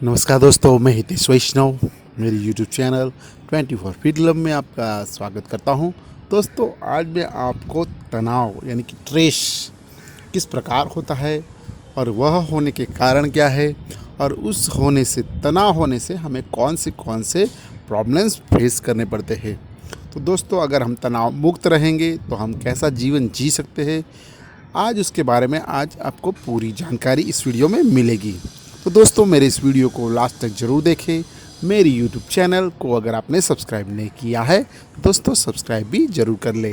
नमस्कार दोस्तों, मैं हितेश वैष्णव मेरी यूट्यूब चैनल 24 फीट लव में आपका स्वागत करता हूं। दोस्तों, आज मैं आपको तनाव यानी कि स्ट्रेस किस प्रकार होता है और वह होने के कारण क्या है और उस होने से तनाव होने से हमें कौन से प्रॉब्लम्स फेस करने पड़ते हैं। तो दोस्तों, अगर हम तनाव मुक्त रहेंगे तो हम कैसा जीवन जी सकते हैं, आज उसके बारे में आज आपको पूरी जानकारी इस वीडियो में मिलेगी। तो दोस्तों, मेरे इस वीडियो को लास्ट तक ज़रूर देखें। मेरी यूट्यूब चैनल को अगर आपने सब्सक्राइब नहीं किया है तो दोस्तों सब्सक्राइब भी ज़रूर कर लें।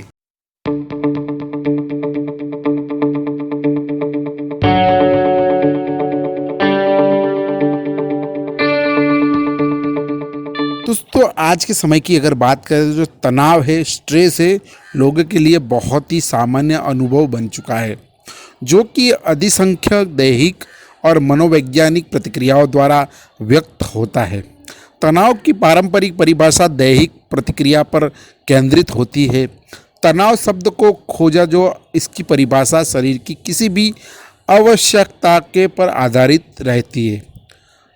दोस्तों, आज के समय की अगर बात करें तो जो तनाव है, स्ट्रेस है, लोगों के लिए बहुत ही सामान्य अनुभव बन चुका है, जो कि अधिसंख्यक दैहिक और मनोवैज्ञानिक प्रतिक्रियाओं द्वारा व्यक्त होता है। तनाव की पारंपरिक परिभाषा दैहिक प्रतिक्रिया पर केंद्रित होती है। तनाव शब्द को खोजा जो इसकी परिभाषा शरीर की किसी भी आवश्यकता के पर आधारित रहती है।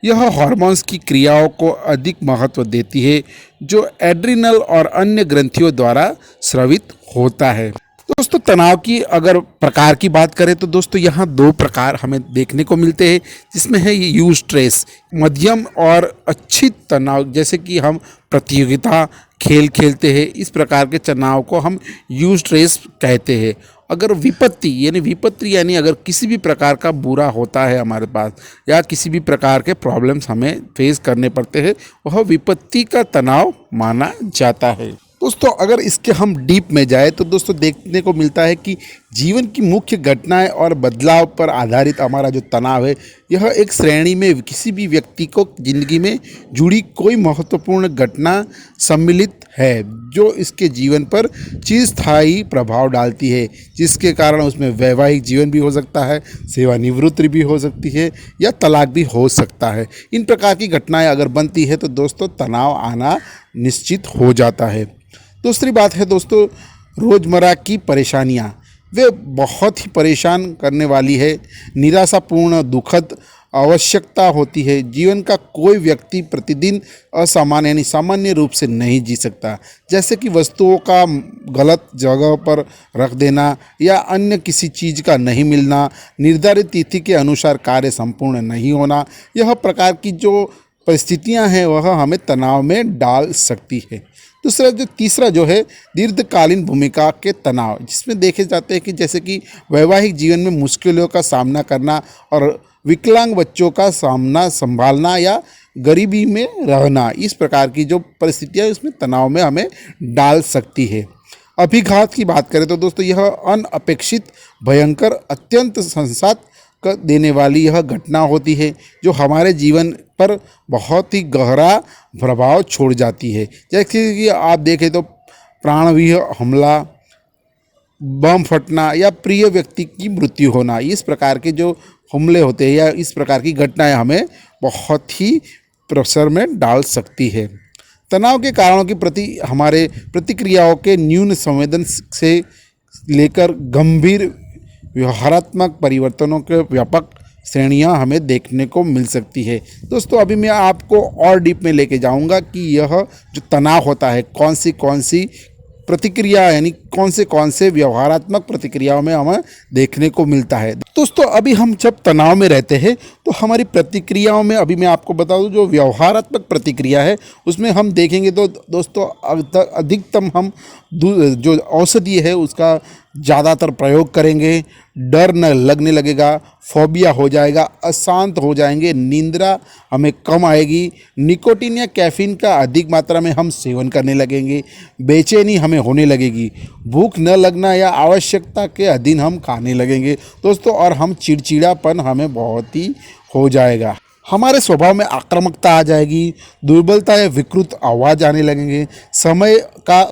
यह हार्मोन्स की क्रियाओं को अधिक महत्व देती है, जो एड्रिनल और अन्य ग्रंथियों द्वारा स्रावित होता है। दोस्तों, तनाव की अगर प्रकार की बात करें तो दोस्तों यहाँ दो प्रकार हमें देखने को मिलते हैं, जिसमें है ये यू स्ट्रेस, मध्यम और अच्छी तनाव। जैसे कि हम प्रतियोगिता खेल खेलते हैं, इस प्रकार के तनाव को हम यू स्ट्रेस कहते हैं। अगर विपत्ति यानी अगर किसी भी प्रकार का बुरा होता है हमारे पास या किसी भी प्रकार के प्रॉब्लम्स हमें फेस करने पड़ते हैं, वह विपत्ति का तनाव माना जाता है। दोस्तों, अगर इसके हम डीप में जाए तो दोस्तों देखने को मिलता है कि जीवन की मुख्य घटनाएं और बदलाव पर आधारित हमारा जो तनाव है, यह एक श्रेणी में किसी भी व्यक्ति को जिंदगी में जुड़ी कोई महत्वपूर्ण घटना सम्मिलित है, जो इसके जीवन पर चिरस्थायी प्रभाव डालती है, जिसके कारण उसमें वैवाहिक जीवन भी हो सकता है, सेवानिवृत्ति भी हो सकती है या तलाक भी हो सकता है। इन प्रकार की घटनाएं अगर बनती है तो दोस्तों तनाव आना निश्चित हो जाता है। दूसरी बात है दोस्तों, रोज़मर्रा की परेशानियाँ, वे बहुत ही परेशान करने वाली है, निराशापूर्ण, दुखद आवश्यकता होती है। जीवन का कोई व्यक्ति प्रतिदिन सामान्य रूप से नहीं जी सकता, जैसे कि वस्तुओं का गलत जगह पर रख देना या अन्य किसी चीज़ का नहीं मिलना, निर्धारित तिथि के अनुसार कार्य संपूर्ण नहीं होना। यह प्रकार की जो परिस्थितियां हैं वह हमें तनाव में डाल सकती है। तीसरा जो है दीर्घकालीन भूमिका के तनाव, जिसमें देखे जाते हैं कि जैसे कि वैवाहिक जीवन में मुश्किलों का सामना करना और विकलांग बच्चों का सामना संभालना या गरीबी में रहना, इस प्रकार की जो परिस्थितियाँ इसमें तनाव में हमें डाल सकती है। अभिघात की बात करें तो दोस्तों यह अनअपेक्षित, भयंकर, अत्यंत संसात देने वाली यह घटना होती है, जो हमारे जीवन पर बहुत ही गहरा प्रभाव छोड़ जाती है। जैसे कि आप देखें तो प्राणवीय हमला, बम फटना या प्रिय व्यक्ति की मृत्यु होना, इस प्रकार के जो हमले होते हैं या इस प्रकार की घटनाएं हमें बहुत ही प्रेशर में डाल सकती है। तनाव के कारणों के प्रति हमारे प्रतिक्रियाओं के न्यून संवेदन से लेकर गंभीर व्यवहारात्मक परिवर्तनों के व्यापक श्रेणियां हमें देखने को मिल सकती है। दोस्तों, अभी मैं आपको और डीप में लेके जाऊंगा कि यह जो तनाव होता है कौन सी प्रतिक्रिया यानी कौन से व्यवहारात्मक प्रतिक्रियाओं में हमें देखने को मिलता है। दोस्तों, अभी हम जब तनाव में रहते हैं तो हमारी प्रतिक्रियाओं में, अभी मैं आपको बता दूं, जो व्यवहारात्मक प्रतिक्रिया है उसमें हम देखेंगे तो दोस्तों अधिकतम हम जो औषधि है उसका ज़्यादातर प्रयोग करेंगे, डर न लगने लगेगा, फोबिया हो जाएगा, अशांत हो जाएंगे, नींद्रा हमें कम आएगी, निकोटीन या कैफीन का अधिक मात्रा में हम सेवन करने लगेंगे, बेचैनी हमें होने लगेगी, भूख न लगना या आवश्यकता के अधीन हम खाने लगेंगे दोस्तों, और हम चिड़चिड़ापन हमें बहुत ही हो जाएगा। हमारे स्वभाव में आक्रामकता आ जाएगी, दुर्बलता या विकृत आवाज़ आने लगेंगे, समय का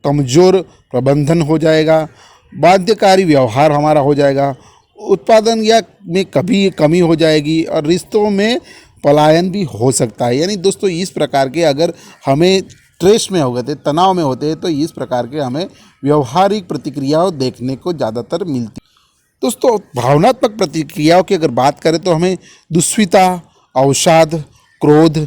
कमज़ोर प्रबंधन हो जाएगा, बाध्यकारी व्यवहार हमारा हो जाएगा, उत्पादन या में कभी कमी हो जाएगी और रिश्तों में पलायन भी हो सकता है। यानी दोस्तों इस प्रकार के अगर हमें स्ट्रेस में हो गए थे, तनाव में होते हैं, तो इस प्रकार के हमें व्यवहारिक प्रतिक्रियाओं देखने को ज़्यादातर मिलती। दोस्तों, भावनात्मक प्रतिक्रियाओं की अगर बात करें तो हमें दुश्चिंता, अवसाद, क्रोध,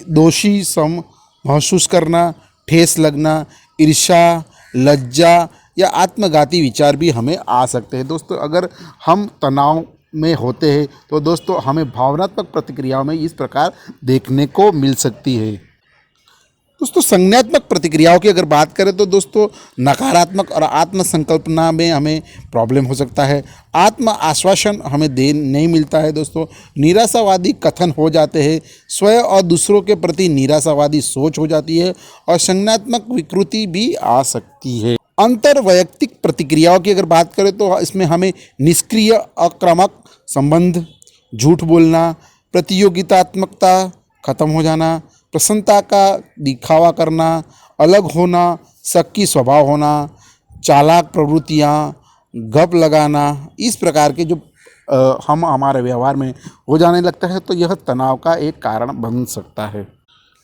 दोषी सम महसूस करना, ठेस लगना, ईर्ष्या, लज्जा या आत्मघाती विचार भी हमें आ सकते हैं। दोस्तों अगर हम तनाव में होते हैं तो दोस्तों हमें भावनात्मक प्रतिक्रियाओं में इस प्रकार देखने को मिल सकती है। दोस्तों संज्ञात्मक प्रतिक्रियाओं की अगर बात करें तो दोस्तों नकारात्मक और आत्म संकल्पना में हमें प्रॉब्लम हो सकता है। आत्म आश्वासन हमें दे नहीं मिलता है। दोस्तों निराशावादी कथन हो जाते हैं, स्वयं और दूसरों के प्रति निराशावादी सोच हो जाती है और संज्ञात्मक विकृति भी आ सकती है। अंतर वैयक्तिक प्रतिक्रियाओं की अगर बात करें तो इसमें हमें निष्क्रिय आक्रामक संबंध, झूठ बोलना, प्रतियोगितात्मकता खत्म हो जाना, प्रसन्नता का दिखावा करना, अलग होना, शक्की स्वभाव होना, चालाक प्रवृत्तियाँ, गप लगाना, इस प्रकार के जो हम हमारे व्यवहार में हो जाने लगता है तो यह तनाव का एक कारण बन सकता है।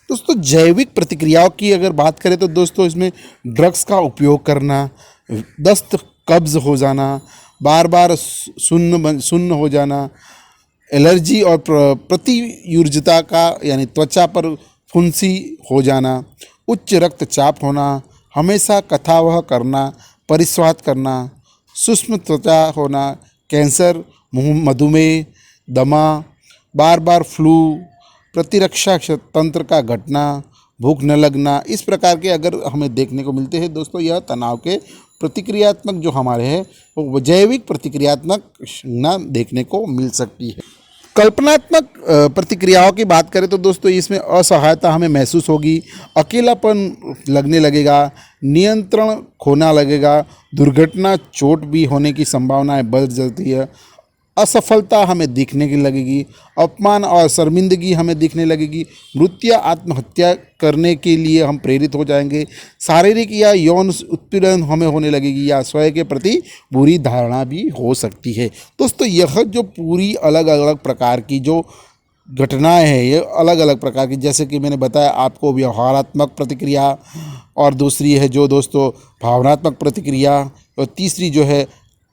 दोस्तों जैविक प्रतिक्रियाओं की अगर बात करें तो दोस्तों इसमें ड्रग्स का उपयोग करना, दस्त कब्ज हो जाना, बार बार सुन्न हो जाना, एलर्जी और प्रतियूर्जता का यानी त्वचा पर फुंसी हो जाना, उच्च रक्तचाप होना, हमेशा कथावह करना, परिस्वाद करना, सूक्ष्म त्वचा होना, कैंसर, मधुमेह, दमा, बार बार फ्लू, प्रतिरक्षा तंत्र का घटना, भूख न लगना, इस प्रकार के अगर हमें देखने को मिलते हैं दोस्तों यह तनाव के प्रतिक्रियात्मक जो हमारे हैं वो जैविक प्रतिक्रियात्मक संज्ञा देखने को मिल सकती है। कल्पनात्मक प्रतिक्रियाओं की बात करें तो दोस्तों इसमें असहायता हमें महसूस होगी, अकेलापन लगने लगेगा, नियंत्रण खोना लगेगा, दुर्घटना चोट भी होने की संभावनाएं बढ़ जाती है, असफलता हमें दिखने की लगेगी, अपमान और शर्मिंदगी हमें दिखने लगेगी, मृत्यु आत्महत्या करने के लिए हम प्रेरित हो जाएंगे, शारीरिक या यौन उत्पीड़न हमें होने लगेगी या स्वयं के प्रति बुरी धारणा भी हो सकती है। दोस्तों यह जो पूरी अलग अलग प्रकार की जो घटनाएं हैं ये अलग अलग प्रकार की, जैसे कि मैंने बताया आपको व्यवहारात्मक प्रतिक्रिया, और दूसरी है जो दोस्तों भावनात्मक प्रतिक्रिया, और तीसरी जो है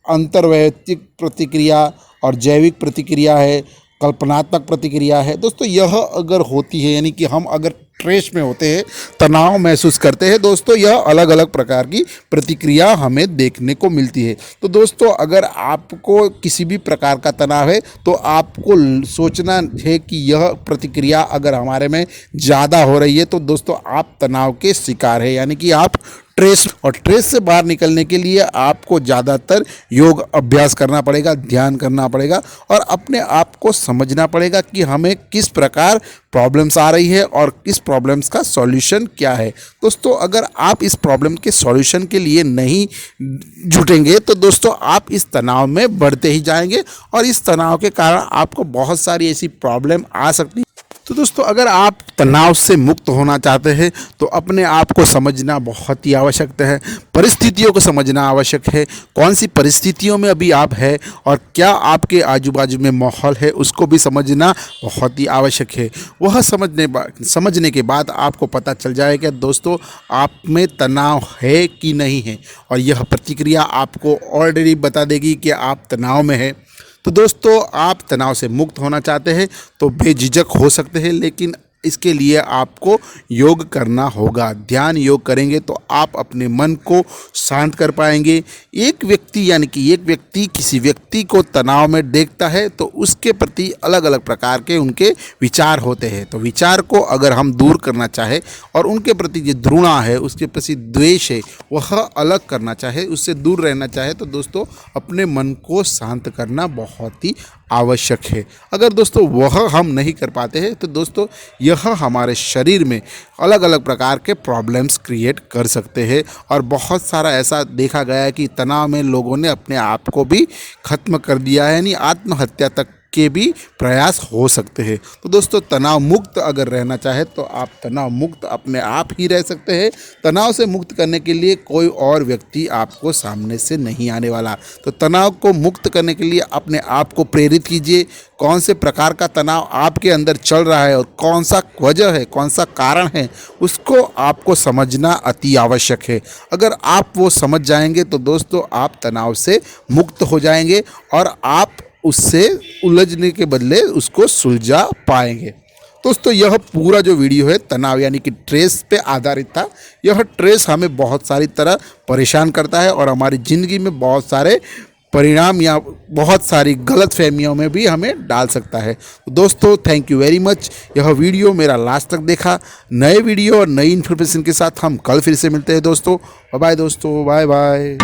अंतर्वैयक्तिक प्रतिक्रिया, और जैविक प्रतिक्रिया है, कल्पनात्मक प्रतिक्रिया है। दोस्तों यह अगर होती है यानी कि हम अगर स्ट्रेस में होते हैं, तनाव महसूस करते हैं दोस्तों, यह अलग अलग प्रकार की प्रतिक्रिया हमें देखने को मिलती है। तो दोस्तों अगर आपको किसी भी प्रकार का तनाव है तो आपको सोचना है कि यह प्रतिक्रिया अगर हमारे में ज़्यादा हो रही है तो दोस्तों आप तनाव के शिकार है, यानी कि आप स्ट्रेस से बाहर निकलने के लिए आपको ज़्यादातर योग अभ्यास करना पड़ेगा, ध्यान करना पड़ेगा और अपने आप को समझना पड़ेगा कि हमें किस प्रकार प्रॉब्लम्स आ रही है और किस प्रॉब्लम्स का सॉल्यूशन क्या है। दोस्तों अगर आप इस प्रॉब्लम के सॉल्यूशन के लिए नहीं जुटेंगे तो दोस्तों आप इस तनाव में बढ़ते ही जाएंगे और इस तनाव के कारण आपको बहुत सारी ऐसी प्रॉब्लम आ सकती है। तो दोस्तों अगर आप तनाव से मुक्त होना चाहते हैं तो अपने आप को समझना बहुत ही आवश्यक है, परिस्थितियों को समझना आवश्यक है, कौन सी परिस्थितियों में अभी आप हैं और क्या आपके आजू बाजू में माहौल है उसको भी समझना बहुत ही आवश्यक है। वह समझने के बाद आपको पता चल जाएगा दोस्तों आप में तनाव है कि नहीं है, और यह प्रतिक्रिया आपको ऑलरेडी बता देगी कि आप तनाव में हैं। तो दोस्तों आप तनाव से मुक्त होना चाहते हैं तो बेझिझक हो सकते हैं, लेकिन इसके लिए आपको योग करना होगा। ध्यान योग करेंगे तो आप अपने मन को शांत कर पाएंगे। एक व्यक्ति किसी व्यक्ति को तनाव में देखता है तो उसके प्रति अलग अलग प्रकार के उनके विचार होते हैं। तो विचार को अगर हम दूर करना चाहे और उनके प्रति जो घृणा है, उसके प्रति द्वेष है, वह अलग करना चाहे, उससे दूर रहना चाहे तो दोस्तों अपने मन को शांत करना बहुत ही आवश्यक है। अगर दोस्तों वह हम नहीं कर पाते हैं तो दोस्तों यह हमारे शरीर में अलग अलग प्रकार के प्रॉब्लम्स क्रिएट कर सकते हैं, और बहुत सारा ऐसा देखा गया है कि तनाव में लोगों ने अपने आप को भी खत्म कर दिया है, यानी आत्महत्या तक के भी प्रयास हो सकते हैं। तो दोस्तों तनाव मुक्त अगर रहना चाहे तो आप तनाव मुक्त अपने आप ही रह सकते हैं। तनाव से मुक्त करने के लिए कोई और व्यक्ति आपको सामने से नहीं आने वाला। तो तनाव को मुक्त करने के लिए अपने आप को प्रेरित कीजिए, कौन से प्रकार का तनाव आपके अंदर चल रहा है और कौन सा वजह है, कौन सा कारण है, उसको आपको समझना अति आवश्यक है। अगर आप वो समझ जाएंगे तो दोस्तों आप तनाव से मुक्त हो जाएंगे और आप उससे उलझने के बदले उसको सुलझा पाएंगे। दोस्तों यह पूरा जो वीडियो है तनाव यानी कि स्ट्रेस पे आधारित था। यह स्ट्रेस हमें बहुत सारी तरह परेशान करता है और हमारी ज़िंदगी में बहुत सारे परिणाम या बहुत सारी गलत फहमियों में भी हमें डाल सकता है। तो दोस्तों थैंक यू वेरी मच, यह वीडियो मेरा लास्ट तक देखा। नए वीडियो और नई इन्फॉर्मेशन के साथ हम कल फिर से मिलते हैं दोस्तों। बाय बाय दोस्तों, बाय बाय।